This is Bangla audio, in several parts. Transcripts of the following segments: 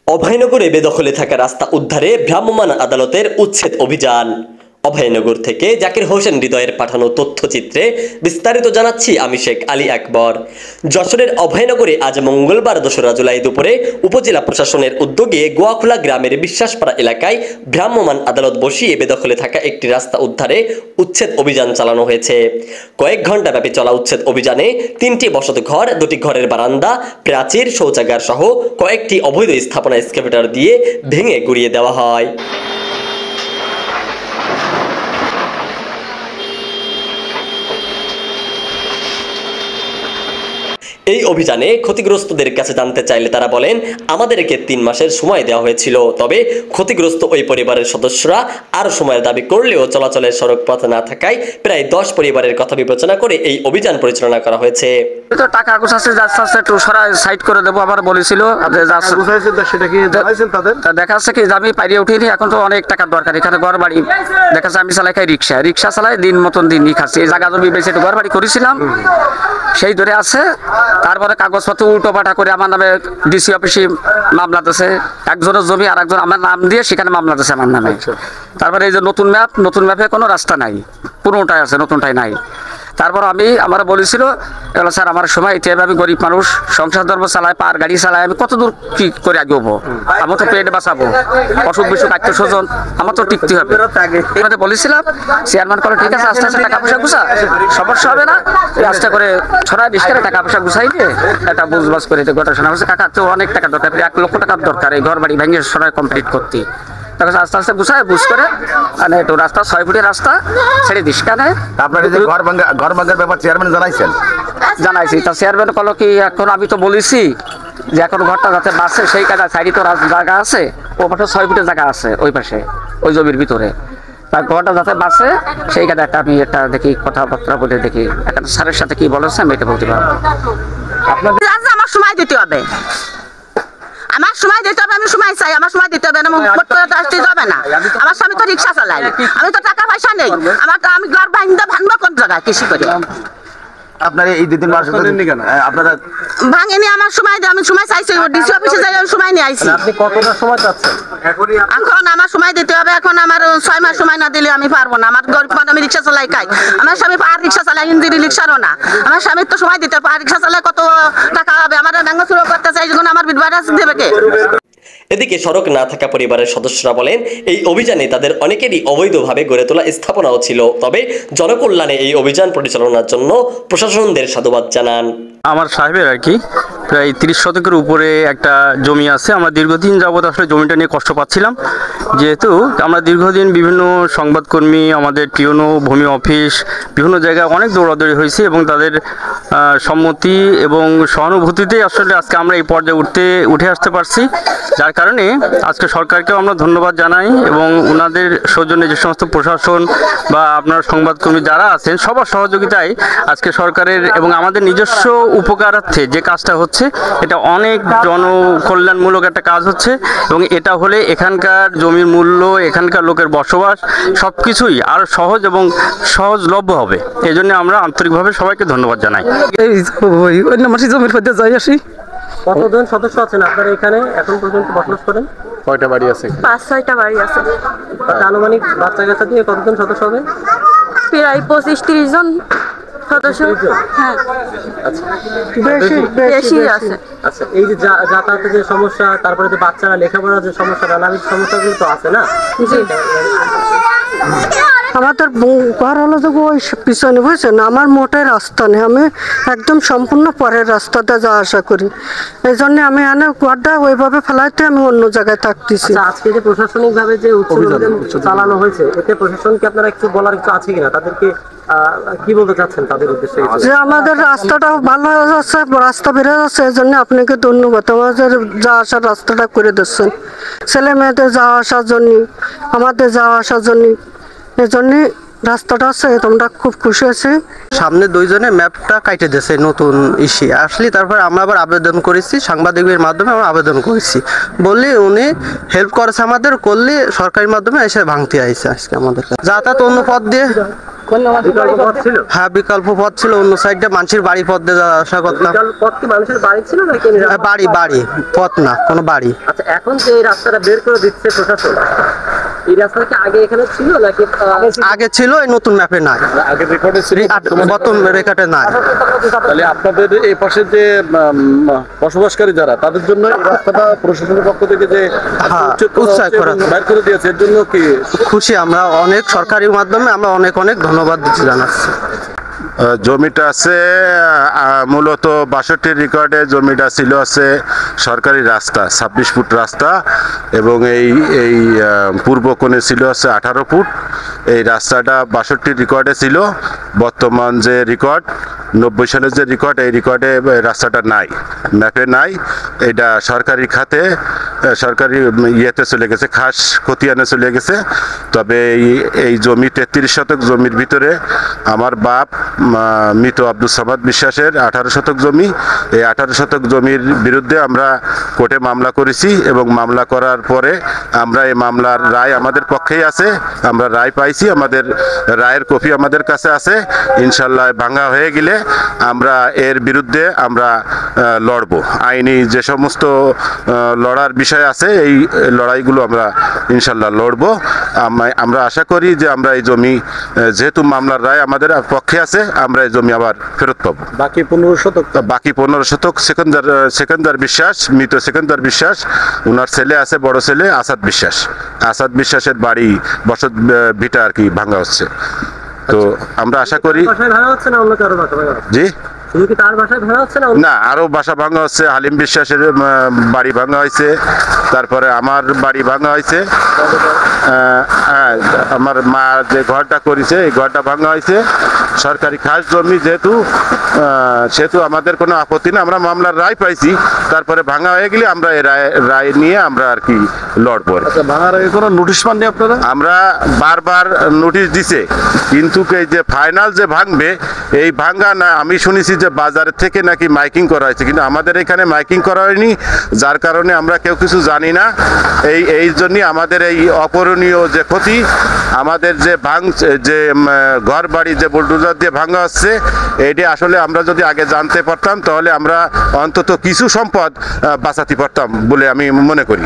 অভয়নগরে বেদখলে থাকা রাস্তা উদ্ধারে ভ্রাম্যমাণ আদালতের উচ্ছেদ অভিযান। অভয়নগর থেকে জাকির হোসেন হৃদয়ের পাঠানো তথ্যচিত্রে বিস্তারিত জানাচ্ছি আমি শেখ আলী আকবর। যশোরের অভয়নগরে আজ মঙ্গলবার ২রা জুলাই দুপুরে উপজেলা প্রশাসনের উদ্যোগে গোয়াখোলা গ্রামের বিশ্বাসপাড়া এলাকায় ভ্রাম্যমাণ আদালত বসিয়ে বেদখলে থাকা একটি রাস্তা উদ্ধারে উচ্ছেদ অভিযান চালানো হয়েছে। কয়েক ঘন্টা ব্যাপী চলা উচ্ছেদ অভিযানে ৩টি বসত ঘর, ২টি ঘরের বারান্দা, প্রাচীর, শৌচাগার সহ কয়েকটি অবৈধ স্থাপনা এক্সকাভেটর দিয়ে ভেঙে গুড়িয়ে দেওয়া হয়। এই অভিযানে ক্ষতিগ্রস্তদের কাছে জানতে চাইলে তারা বলেন, আমাদেরকে ৩ মাসের সময় দেওয়া হয়েছিল, তবে ক্ষতিগ্রস্ত ওই পরিবারের সদস্যরা আরও সময়ের দাবি করলেও চলাচলের সড়ক পথ না থাকায় প্রায় ১০ পরিবারের কথা বিবেচনা করে এই অভিযান পরিচালনা করা হয়েছে। তো টাকা গুছাচ্ছে, যাচ্ছে একটু সরাই সাইড করে দেবো আবার বলেছিল। দেখা যাচ্ছে কি আমি পাইরে উঠিনি, এখন তো অনেক টাকার দরকার। এখানে ঘর বাড়ি দেখা যাচ্ছে আমি চালাই খাই রিক্সা চালাই, দিন মতন দিনই খাচ্ছি। এই জায়গা জমি বেশি একটু ঘর বাড়ি করেছিলাম, সেই ধরে আছে। তারপরে কাগজপত্র উল্টো পাল্টা করে আমার নামে ডিসি অফিসে মামলা দিয়েছে। একজনের জমি আর একজন আমার নাম দিয়ে সেখানে মামলা দিয়েছে আমার নামে। তারপরে এই যে নতুন ম্যাপে কোনো রাস্তা নাই, পুরোটাই আছে, নতুনটাই নাই। তারপর আমার বলেছিল, এগুলো স্যার আমার সময় এতে আমি গরিব মানুষ, সংসার ধর্ম চালাই, পার গাড়ি চালাই, আমি কত দূর কি করে আগে হবো? আমার তো পেট বাঁচাবো, অসুখ বিসুখ আত্মীয় স্বজন আমার তো টিকতে হবে। এখানে বলেছিলাম, চেয়ারম্যান করে ঠিক আছে, আস্তে আস্তে টাকা পয়সা গুছা, সমস্যা হবে না, আস্তে করে ছড়াই বিশ করে টাকা পয়সা গুছাই দিয়ে একটা বুঝবাজ করে গোটা শোনা হচ্ছে। কাকা তো অনেক টাকা দরকার, ১ লক্ষ টাকার দরকার এই ঘর বাড়ি ভেঙে সরাই কমপ্লিট করতে। তখন আস্তে আস্তে গুছায় বুঝ করে মানে একটু রাস্তা ৬ ফুটের রাস্তা ছেড়ে দিস। কেন আপনার এই যে ঘর ভাঙার ব্যাপার চেয়ারম্যান জানাইছেন? জানাইছি। তা চেয়ারম্যান বললো কি, এখন আমি তো বলেছি যে এখন ঘরটা যাতে বাসে সেই কাজে সাইডে তো জায়গা আছে, ও পাশে ৬ ফুটের জায়গা আছে ওই পাশে ওই জমির ভিতরে, তার ঘরটা যাতে বাসে সেই কাজে একটা আমি একটা দেখি কথাবার্তা বলে দেখি এখন স্যারের সাথে কি বলেছে আমি এটা বলতে পারবো। আমার সময় দিতে হবে, আমার সময় দিতে হবে, আমি সময় চাই, আমার সময় দিতে হবে না, আসতে যাবে না। আমার স্বামী তো রিক্সা চালাই, আমি তো টাকা পয়সা নেই, আমি ঘর ভাঙবো কোন জায়গায় কৃষি করে? আপনার এই ২-৩ মাস আপনারা ভাঙেনি, আমার সময় আমি সময় চাইছি, ডিসি অফিসে যাই আমি সময় নিয়ে আইছি। আপনি কতটা সময় চাচ্ছেন? এখন আমার সময় দিতে হবে, এখন আমার ৬ মাস সময় না দিলে আমি পারবো না। আমার গরিব মানুষ, আমি রিক্সা চালাই খাই, আমার স্বামী পাহাড় রিক্সা চালাই, ইঞ্জিনি রিক্সারও না। আমার স্বামীর তো সময় দিতে হবে, পাহাড় রিক্সা চালাই কত টাকা হবে? আমার ব্যাঙ্গা শুরু করতে চাই যখন আমার বিধবাটা দেবে কে? এদিকে সড়ক না থাকা পরিবারের সদস্যরা বলেন, এই অভিযানে তাদের অনেকেরই অবৈধভাবে গড়ে তোলা স্থাপনাও ছিল, তবে জনকল্যাণে এই অভিযান পরিচালনার জন্য প্রশাসনদের সাধুবাদ জানান। আমার সাহেবের আর কি প্রায় ৩০ শতকের উপরে একটা জমি আছে। আমরা দীর্ঘদিন যাবৎ আসলে জমিটা নিয়ে কষ্ট পাচ্ছিলাম, যেহেতু আমরা দীর্ঘদিন বিভিন্ন সংবাদকর্মী, আমাদের টিওনো, ভূমি অফিস, বিভিন্ন জায়গায় অনেক দৌড়াদৌড়ি হয়েছে এবং তাদের সম্মতি এবং সহানুভূতিতে আসলে আজকে আমরা এই পর্যায়ে উঠে আসতে পারছি। যার কারণে আজকে সরকারকেও আমরা ধন্যবাদ জানাই এবং ওনাদের সৌজন্যে যে সমস্ত প্রশাসন বা আপনার সংবাদকর্মী যারা আছেন সবার সহযোগিতায় আজকে সরকারের এবং আমাদের নিজস্ব উপকারার্থে যে কাজটা হচ্ছে এটা অনেক জনকল্যাণমূলক একটা কাজ হচ্ছে এবং এটা হলে এখানকার জমির মূল্য, এখানকার লোকের বসবাস সব কিছুই আরও সহজ এবং সহজলভ্য হবে। এই জন্য আমরা আন্তরিকভাবে সবাইকে ধন্যবাদ জানাই। অন্য মাসে জমির মধ্যে যাই আসি। কতজন সদস্য আছেন আপনারা এখানে এখন পর্যন্ত বসবাস করেন? কয়টা বাড়ি আছে? ৫-৬টা বাড়ি আছে। আনুমানিক বাচ্চা কাচ্চা দিয়ে কতজন সদস্য হবে? প্রায় ২৫-৩০ জন সদস্য। হ্যাঁ, বেশি আছে। আচ্ছা, এই যে যাতায়াতের যে সমস্যা, তারপরে যে বাচ্চারা লেখাপড়ার যে সমস্যা, নানাবিধ সমস্যাগুলো তো আছে না? আমাদের ঘর হলো যে ওই পিছনে, বুঝছেন, আমার মোটে রাস্তা নেই, আমি একদম সম্পূর্ণ পরের রাস্তাতে যাওয়া আসা করি। এই জন্য আমি এনে ঘরটা ওইভাবে ফেলাইতে আমি অন্য জায়গায় থাকতেছি। আজকে যে প্রশাসনিকভাবে যে অভিযান চালানো হয়েছে, এতে প্রশাসনকে আপনারা একটু বলার কিছু আছে কিনা? তাদেরকে কি বলতে চাচ্ছেন তাদের উদ্দেশ্যে? যে আমাদের রাস্তাটা ভালো হয়ে যাচ্ছে, রাস্তা বেড়ে যাচ্ছে, এই জন্য আপনাকে ধন্যবাদ। আমাদের যাওয়া আসার রাস্তাটা করে দিচ্ছেন, ছেলে মেয়েদের যাওয়া আসার জন্য, আমাদের যাওয়া আসার জন্য, এই জন্যে রাস্তাটা আছে, তোমরা খুব খুশি আছি। সামনে 2 জনে ম্যাপটা কাটে দিয়েছে নতুন ইসি আসলে, তারপর আমরা আবার আবেদন করেছি, সাংবাদিকের মাধ্যমে আমরা আবেদন করেছি, বললে উনি হেল্প করেছে আমাদের, করলে সরকারি মাধ্যমে এসে ভাঙতে আইছে আজকে আমাদের কাছে। যাতায়াত অন্য পথ দিয়ে বিকল্প পথ ছিল? হ্যাঁ, বিকল্প পথ ছিল, অন্য সাইডে মানুষের বাড়ি পথ দিয়ে যাওয়া আসা করতাম। বিকল্প পথ কি মানুষের বাড়ি ছিল নাকি বাড়ি বাড়ি পথ না, কোনো বাড়ি। আচ্ছা, এখন যে এই রাস্তাটা বের করে দিচ্ছে প্রশাসন, এই রাস্তাটা কি আগে এখানে ছিল নাকি আগে ছিল, এই নতুন ম্যাপে নাই, আগে রেকর্ডে ছিল, বর্তমান রেকর্ডে নাই। তাহলে আপনাদের এই পাশে যে বসবাসকারী যারা, তাদের জন্য এই রাস্তাটা প্রশাসনের পক্ষ থেকে যে উৎসাহ করা বাইর করে দিয়েছে, এর জন্য কি খুশি আমরা অনেক, সরকারি মাধ্যমে আমরা অনেক অনেক ধন্যবাদ জানাচ্ছি। জমিটা আছে মূলত 62 রেকর্ডে জমিটা ছিল আছে সরকারি রাস্তা 26 ফুট রাস্তা, এবং এই পূর্ব কোণে ছিল আছে 18 ফুট। এই রাস্তাটা 62 রেকর্ডে ছিল। বর্তমান যে রেকর্ড 90 সালের যে রেকর্ড, এই রেকর্ডে রাস্তাটা নাই, ম্যাপে নাই। এটা সরকারি খাতে সরকারি ইয়েতে চলে গেছে, খাস খতিয়ানে চলে গেছে। তবে এই জমি 33 শতক জমির ভিতরে আমার বাপ মৃত আব্দুল সামাদ বিশ্বাসের 18 শতক জমি। এই 18 শতক জমির বিরুদ্ধে আমরা কোর্টে মামলা করেছি, এবং মামলা করার পরে আমরা এই মামলার রায় আমাদের পক্ষেই আছে, আমরা রায় পাইছি, আমাদের রায়ের কপি আমাদের কাছে আছে। ইনশাল্লাহ ভাঙা হয়ে গেলে আমরা এর বিরুদ্ধে আমরা লড়ব। আইনি যে সমস্ত লড়ার বিষয় আছে, এই লড়াইগুলো আমরা ইনশাল্লাহ লড়ব। আমরা আশা করি যে আমরা এই জমি, যেহেতু মামলার রায় আমাদের পক্ষে আছে, আমরা এই জমি আবার ফেরত পাবো। বাকি 15 শতক? বাকি 15 শতক সেকেন্দার বিশ্বাস, মৃত সেকেন্দার বিশ্বাস, ওনার ছেলে আছে, বড় ছেলে আসাদ বিশ্বাস। আসাদ বিশ্বাসের বাড়ি বসত ভিটা আর কি ভাঙা হচ্ছে। তো আমরা আশা করি জি না, আরো বাসা ভাঙা হচ্ছে। হালিম বিশ্বাসের বাড়ি ভাঙা হয়েছে, তারপরে আমার বাড়ি ভাঙা হয়েছে। আমার মা যে ঘরটা করেছে, এই ঘরটা ভাঙা হয়েছে। সরকারি খাস জমি যেহেতু, সেহেতু আমাদের কোনো আপত্তি না। আমরা মামলার রায় পাইছি, তারপরে ভাঙা হয়ে গেলে আমরা এই রায় নিয়ে আমরা আর কি লড়বো। ভাঙার আগে কোনো নোটিশ পাননি আপনারা? আমরা বারবার নোটিশ দিছে, কিন্তু এই যে ফাইনাল যে ভাঙবে, এই ভাঙা না, আমি শুনেছি যে বাজারের থেকে নাকি মাইকিং করা হয়েছে, কিন্তু আমাদের এখানে মাইকিং করা হয়নি, যার কারণে আমরা কেউ কিছু জানি না। এই জন্যই আমাদের এই অপূরণীয় যে ক্ষতি, আমাদের যে যে ঘর বাড়ি যে বুলডোজার দিয়ে ভাঙা হচ্ছে, এইটা আসলে আমরা যদি আগে জানতে পারতাম, তাহলে আমরা অন্তত কিছু সম্পদ বাঁচাতে পারতাম বলে আমি মনে করি।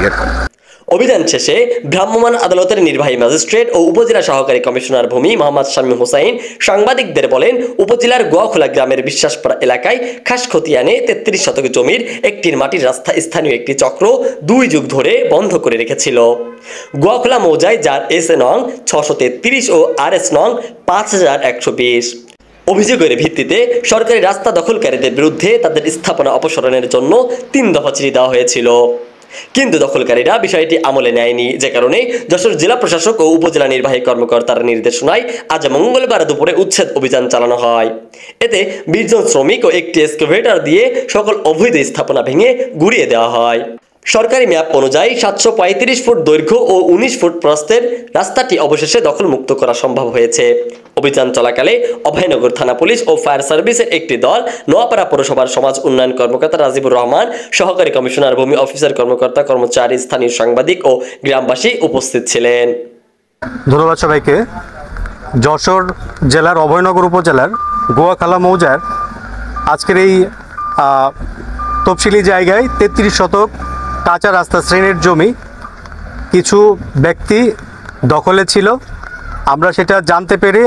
অভিযান শেষে ভ্রাম্যমাণ আদালতের নির্বাহী ম্যাজিস্ট্রেট ও উপজেলা সহকারী কমিশনার ভূমি মোহাম্মদ শামীম হোসাইন সাংবাদিকদের বলেন, উপজেলার গোয়াখোলা গ্রামের বিশ্বাসপাড়া এলাকায় খাস খতিয়ানে 33 শতক জমির একটির মাটির রাস্তা স্থানীয় একটি চক্র 2 যুগ ধরে বন্ধ করে রেখেছিল। গোয়াখোলা মৌজায়, যার এস নং 633 ও আর এস নং 5120। অভিযোগের ভিত্তিতে সরকারি রাস্তা দখলকারীদের বিরুদ্ধে তাদের স্থাপনা অপসারণের জন্য 3 দফা চিঠি দেওয়া হয়েছিল, কিন্তু দখলকারীরা বিষয়টি আমলে নেয়নি, যে কারণে যশোর জেলা প্রশাসক ও উপজেলা নির্বাহী কর্মকর্তার নির্দেশনায় আজ মঙ্গলবার দুপুরে উচ্ছেদ অভিযান চালানো হয়। এতে 20 জন শ্রমিক ও একটি এক্সকাভেটর দিয়ে সকল অবৈধ স্থাপনা ভেঙে গুড়িয়ে দেওয়া হয়। সরকারি ম্যাপ অনুযায়ী 735 ফুট দৈর্ঘ্য ও 19 ফুট প্রস্থের রাস্তাটি অবশেষে দখলমুক্ত করা সম্ভব হয়েছে। অভিযান চলাকালে অভয়নগর থানা পুলিশ ও ফায়ার সার্ভিসের একটি দল, নোয়াপাড়া পৌরসভার সমাজ উন্নয়ন কর্মকর্তা রাজিবুর রহমান, সহকারী কমিশনার ভূমি অফিসার কর্মকর্তা কর্মচারী, স্থানীয় সাংবাদিক ও গ্রামবাসী উপস্থিত ছিলেন। ধন্যবাদ সবাইকে। যশোর জেলার অভয়নগর উপজেলার গোয়াখালা মৌজার আজকের এই তফসিলি জায়গায় 33 শতক কাঁচা রাস্তা শ্রেণীর জমি কিছু ব্যক্তি দখলে ছিল। আমরা সেটা জানতে পেরে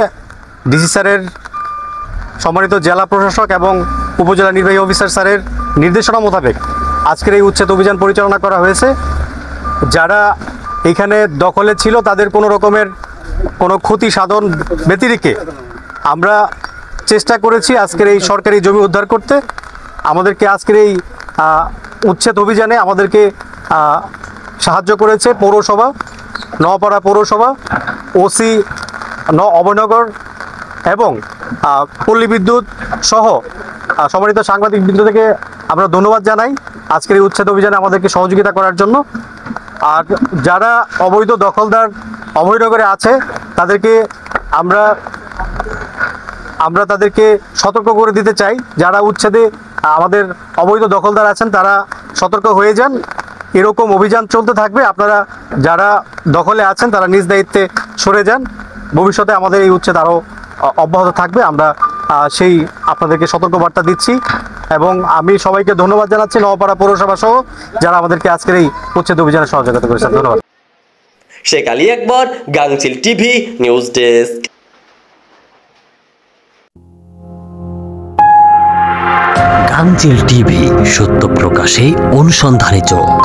ডিসি স্যারের, সম্মানিত জেলা প্রশাসক এবং উপজেলা নির্বাহী অফিসার স্যারের নির্দেশনা মোতাবেক আজকের এই উচ্ছেদ অভিযান পরিচালনা করা হয়েছে। যারা এখানে দখলে ছিল তাদের কোনো রকমের কোনো ক্ষতি সাধন ব্যতিরেকে আমরা চেষ্টা করেছি আজকের এই সরকারি জমি উদ্ধার করতে। আমাদেরকে আজকের এই উচ্ছেদ অভিযানে আমাদেরকে সাহায্য করেছে পৌরসভা, নোয়াপাড়া পৌরসভা, ওসি অভয়নগর এবং পল্লী বিদ্যুৎ সহ সম্মানিত সাংবাদিক বৃন্দ থেকে আমরা ধন্যবাদ জানাই আজকের এই উচ্ছেদ অভিযানে আমাদেরকে সহযোগিতা করার জন্য। আর যারা অবৈধ দখলদার অভয়নগরে আছে তাদেরকে আমরা তাদেরকে সতর্ক করে দিতে চাই, যারা উচ্ছেদে আমাদের অবৈধ দখলদার আছেন তারা সতর্ক হয়ে যান। এরকম অভিযান চলতে থাকবে, আপনারা যারা দখলে আছেন তারা নিজ দায়িত্বে সরে যান। ভবিষ্যতে আমাদের এই উচ্ছেদ আরও অব্যাহত থাকবে। আমরা সেই আপনাদেরকে সতর্কবার্তা দিচ্ছি এবং আমি সবাইকে ধন্যবাদ জানাচ্ছি, নওপাড়া পৌরসভা সহ যারা আমাদেরকে আজকের এই উচ্ছেদ অভিযানে সহযোগিতা করেছেন। ধন্যবাদ। শেখ আলী আকবর, গাংচিল টিভি নিউজ ডেস্ক। গাংচিল টিভি, সত্য প্রকাশে অনুসন্ধানী চোখ।